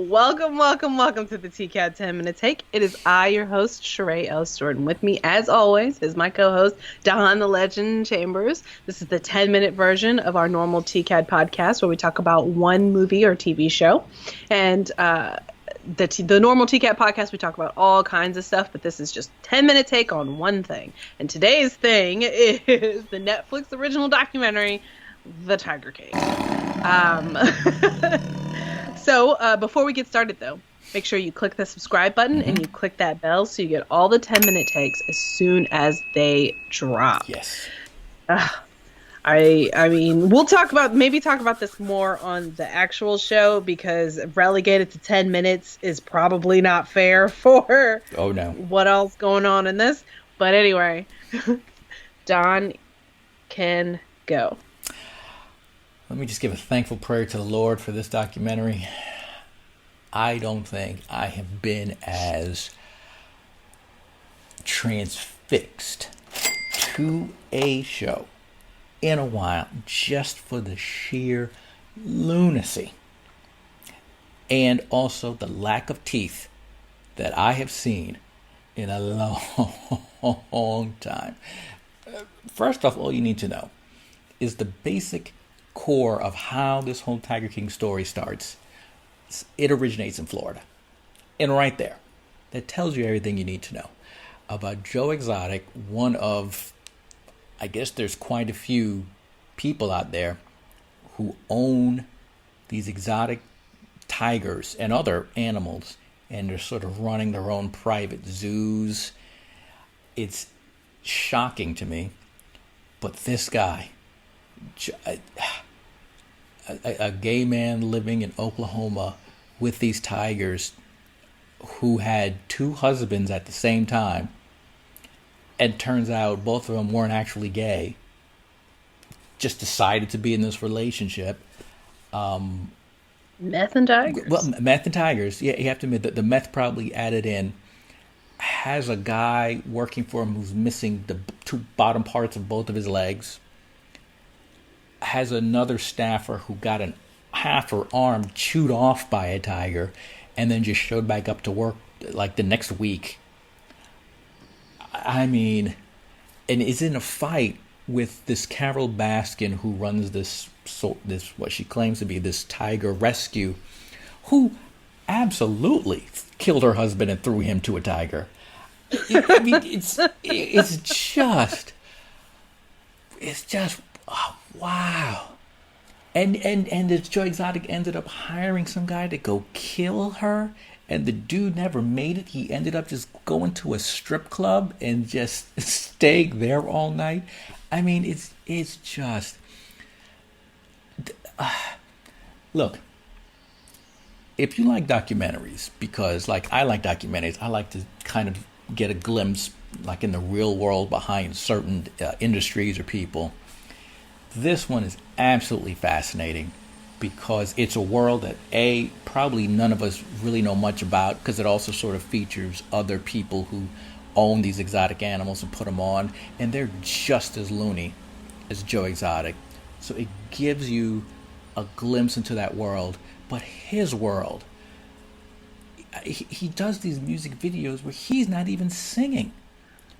Welcome to the TCAT 10-Minute Take. It is I, your host, Sheree L. Jordan. With me, as always, is my co-host, Don the Legend Chambers. This is the 10-minute version of our normal TCAT podcast where we talk about one movie or TV show. And the normal TCAT podcast, we talk about all kinds of stuff, but this is just 10-minute take on one thing. And today's thing is the Netflix original documentary, The Tiger King. So before we get started, though, make sure you click the subscribe button and you click that bell so you get all the 10-minute takes as soon as they drop. Yes. I mean, we'll talk about this more on the actual show because relegated to 10 minutes is probably not fair for what else going on in this. But anyway, Don can go. Let me just give a thankful prayer to the Lord for this documentary. I don't think I have been as transfixed to a show in a while, just for the sheer lunacy and also the lack of teeth that I have seen in a long time. First off, all you need to know is the basic core of how this whole Tiger King story starts. It originates in Florida. And right there, that tells you everything you need to know about Joe Exotic, one of, I guess there's quite a few people out there who own these exotic tigers and other animals, and they're sort of running their own private zoos. It's shocking to me, but this guy, a gay man living in Oklahoma with these tigers, who had two husbands at the same time, and turns out both of them weren't actually gay, just decided to be in this relationship. Meth and Tigers? Well, Meth and Tigers, yeah, you have to admit that the meth probably added in. Has a guy working for him who's missing the two bottom parts of both of his legs. Has another staffer who got half her arm chewed off by a tiger and then just showed back up to work like the next week. I mean, and is in a fight with this Carol Baskin, who runs this what she claims to be this tiger rescue, who absolutely killed her husband and threw him to a tiger. I mean, it's just oh, wow. And this Joe Exotic ended up hiring some guy to go kill her, and the dude never made it. He ended up just going to a strip club and just staying there all night. I mean, it's just look, if you like documentaries, because like I like documentaries, I like to kind of get a glimpse like in the real world behind certain industries or people. This one is absolutely fascinating because it's a world that probably none of us really know much about, because it also sort of features other people who own these exotic animals and put them on, and they're just as loony as Joe Exotic. So it gives you a glimpse into that world. But his world, he does these music videos where he's not even singing.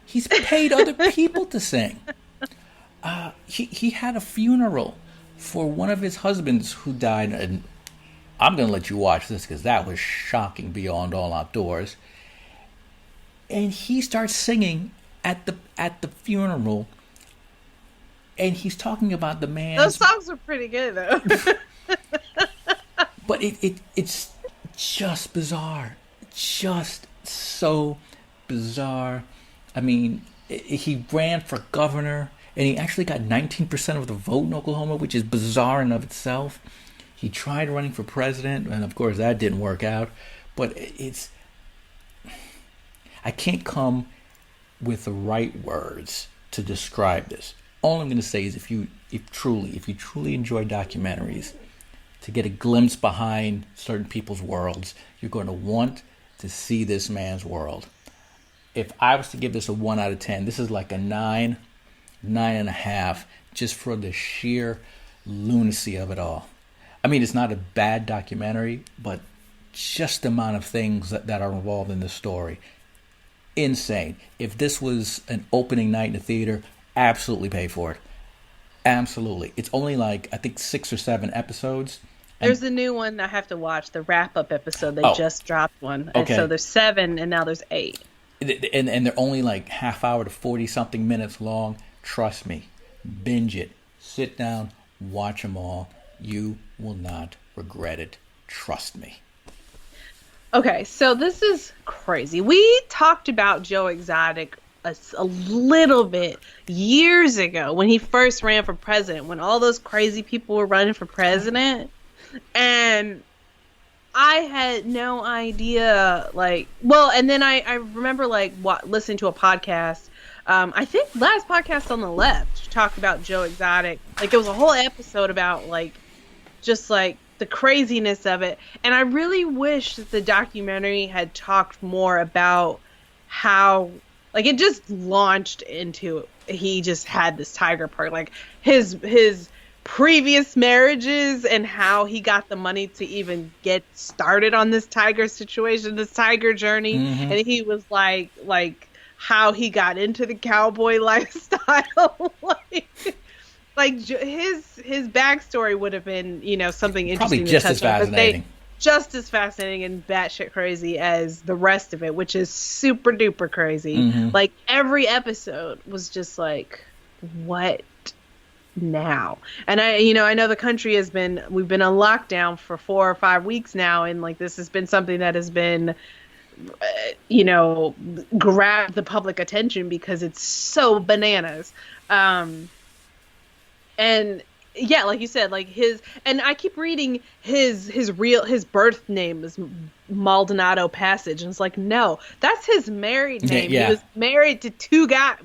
He's paid other people to sing. He had a funeral for one of his husbands who died, and I'm going to let you watch this because that was shocking beyond all outdoors. And he starts singing at the funeral, and he's talking about the man. Those songs are pretty good, though. But it's just bizarre, just so bizarre. I mean, he ran for governor, and he actually got 19% of the vote in Oklahoma, which is bizarre in of itself. He tried running for president, and of course that didn't work out. But I can't come with the right words to describe this. All I'm going to say is if you truly enjoy documentaries, to get a glimpse behind certain people's worlds, you're going to want to see this man's world. If I was to give this a 1 out of 10, this is like a 9.5, just for the sheer lunacy of it all. I mean, it's not a bad documentary, but just the amount of things that are involved in the story. Insane. If this was an opening night in the theater, absolutely pay for it. Absolutely. It's only like, I think 6 or 7 episodes. There's a new one I have to watch, the wrap-up episode. They just dropped one. And Okay. so there's 7, and now there's 8. And they're only like half hour to 40-something minutes long. Trust me. Binge it. Sit down. Watch them all. You will not regret it. Trust me. Okay, so this is crazy. We talked about Joe Exotic a little bit years ago when he first ran for president, when all those crazy people were running for president. And I had no idea, and then I remember, listening to a podcast. I think last podcast on the left talked about Joe Exotic. Like, it was a whole episode about, just the craziness of it. And I really wish that the documentary had talked more about how, it just launched into, he just had this tiger park, his previous marriages and how he got the money to even get started on this tiger situation, this tiger journey. Mm-hmm. And he was how he got into the cowboy lifestyle. His backstory would have been, something interesting. Probably just as fascinating. Just as fascinating and batshit crazy as the rest of it, which is super duper crazy. Mm-hmm. Every episode was just what now? And I know the country we've been on lockdown for 4 or 5 weeks now, and this has been something that has been grabbed the public attention because it's so bananas. And yeah, like you said, and I keep reading his birth name is Maldonado Passage, and it's no, that's his married name. Yeah. He was married to two guys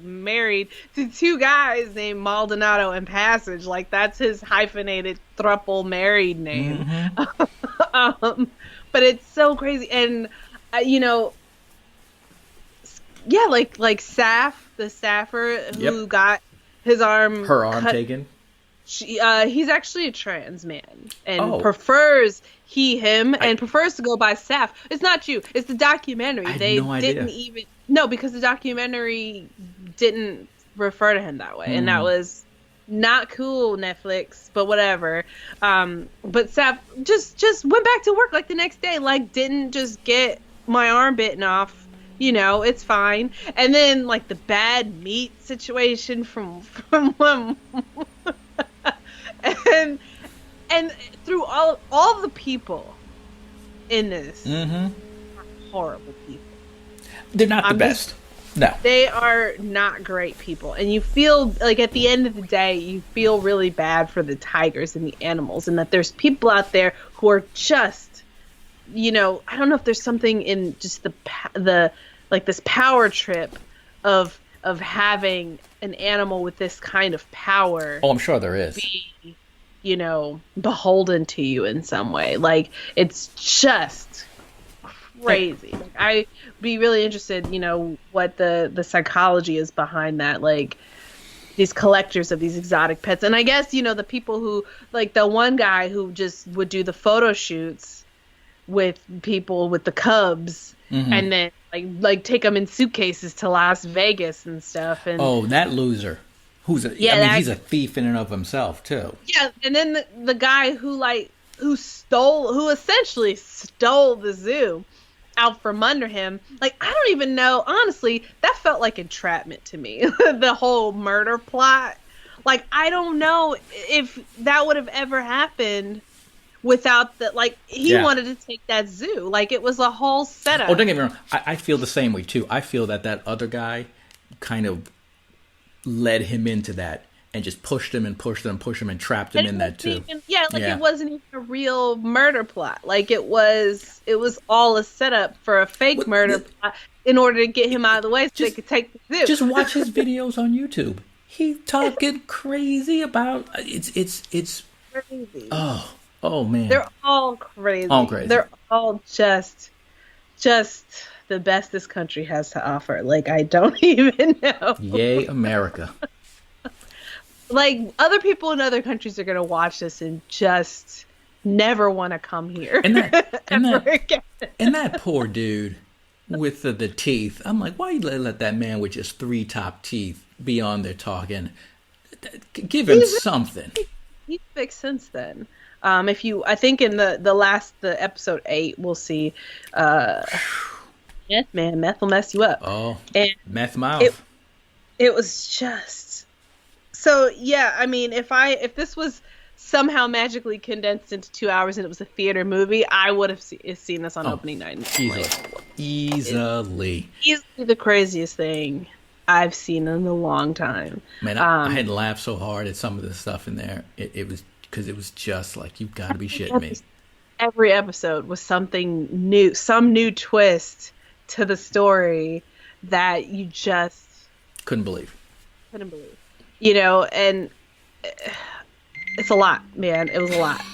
named Maldonado and Passage. That's his hyphenated thruple married name. Mm-hmm. But it's so crazy, and Saf, the staffer who got her arm taken. He's actually a trans man and prefers him and prefers to go by Saf. It's not you. It's the documentary. They didn't even because the documentary didn't refer to him that way, and that was not cool, Netflix. But whatever. But Saf just went back to work the next day. Didn't just get my arm bitten off. It's fine. And then the bad meat situation from and through all the people in this are horrible people. They're not the best. No. They are not great people. And you feel at the end of the day, you feel really bad for the tigers and the animals, and that there's people out there who are just, I don't know if there's something in just the this power trip of having an animal with this kind of power. Oh, I'm sure there is. Be, beholden to you in some way. It's just crazy. I'd be really interested, what the psychology is behind that. These collectors of these exotic pets. And I guess, the people who, the one guy who just would do the photo shoots with people with the cubs, and then take them in suitcases to Las Vegas and stuff. And that loser, he's a thief in and of himself too. Yeah, and then the guy who essentially stole the zoo out from under him. I don't even know. Honestly, that felt like entrapment to me. The whole murder plot. I don't know if that would have ever happened without he wanted to take that zoo. It was a whole setup. Oh, don't get me wrong. I feel the same way too. I feel that other guy kind of led him into that and just pushed him and trapped him in that too. It wasn't even a real murder plot. It was all a setup for a fake murder plot in order to get him out of the way so they could take the zoo. Just watch his videos on YouTube. He's talking crazy about it's crazy. Oh man. They're all crazy. They're all just the best this country has to offer. I don't even know. Yay, America. Other people in other countries are going to watch this and just never want to come here. And that ever again. and that poor dude with the teeth. I'm like, why you let that man with just 3 top teeth be on there talking? Give him something. He's fixed since then. I think in the episode 8, we'll see, meth will mess you up. Oh, and meth mouth. It was just so. Yeah, I mean, if this was somehow magically condensed into 2 hours and it was a theater movie, I would have seen this on opening night. Easily the craziest thing I've seen in a long time. Man, I had laughed so hard at some of the stuff in there. It was because it was just like, you've got to be shitting me. Every episode was something new, some new twist to the story that you just couldn't believe. You know, and it's a lot, man. It was a lot.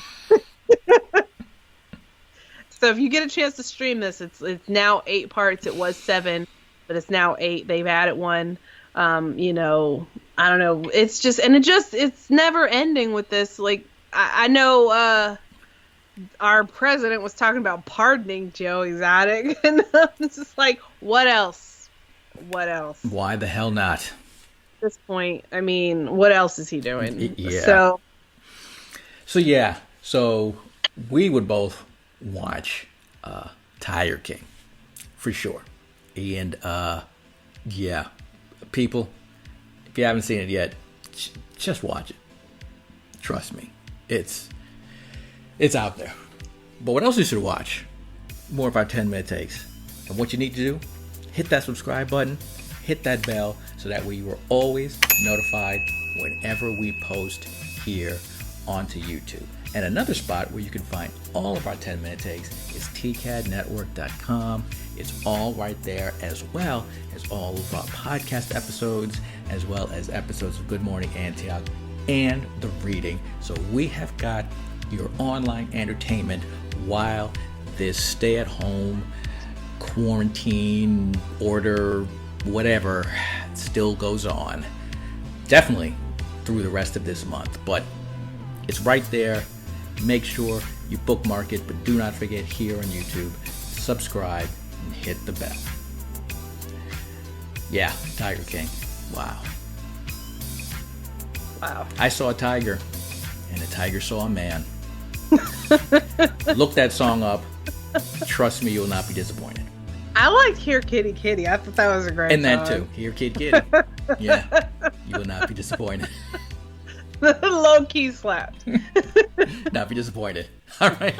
So if you get a chance to stream this, it's now 8 parts. It was 7, but it's now 8. They've added one. You know, I don't know. It's just, it's never ending with this. Like, I know our president was talking about pardoning Joe Exotic, and it's just like, what else? Why the hell not? At this point, I mean, what else is he doing? Yeah. So we would both watch Tiger King for sure. And yeah, people, if you haven't seen it yet, just watch it. Trust me, it's out there. But what else you should watch? More of our 10-minute takes. And what you need to do, hit that subscribe button, hit that bell, so that way you are always notified whenever we post here onto YouTube. And another spot where you can find all of our 10-minute takes is tcadnetwork.com. It's all right there, as well as all of our podcast episodes, as well as episodes of Good Morning Antioch and the reading. So we have got your online entertainment while this stay-at-home, quarantine, order, whatever, still goes on. Definitely through the rest of this month, but it's right there. Make sure you bookmark it, but do not forget, here on YouTube, subscribe and hit the bell. Yeah, Tiger King. Wow. I saw a tiger, and a tiger saw a man. Look that song up. Trust me, you'll not be disappointed. I liked Here Kitty Kitty. I thought that was a great song. And that song. too. Here Kitty Kitty. Yeah, you will not be disappointed. Low key slapped. Not be disappointed. All right.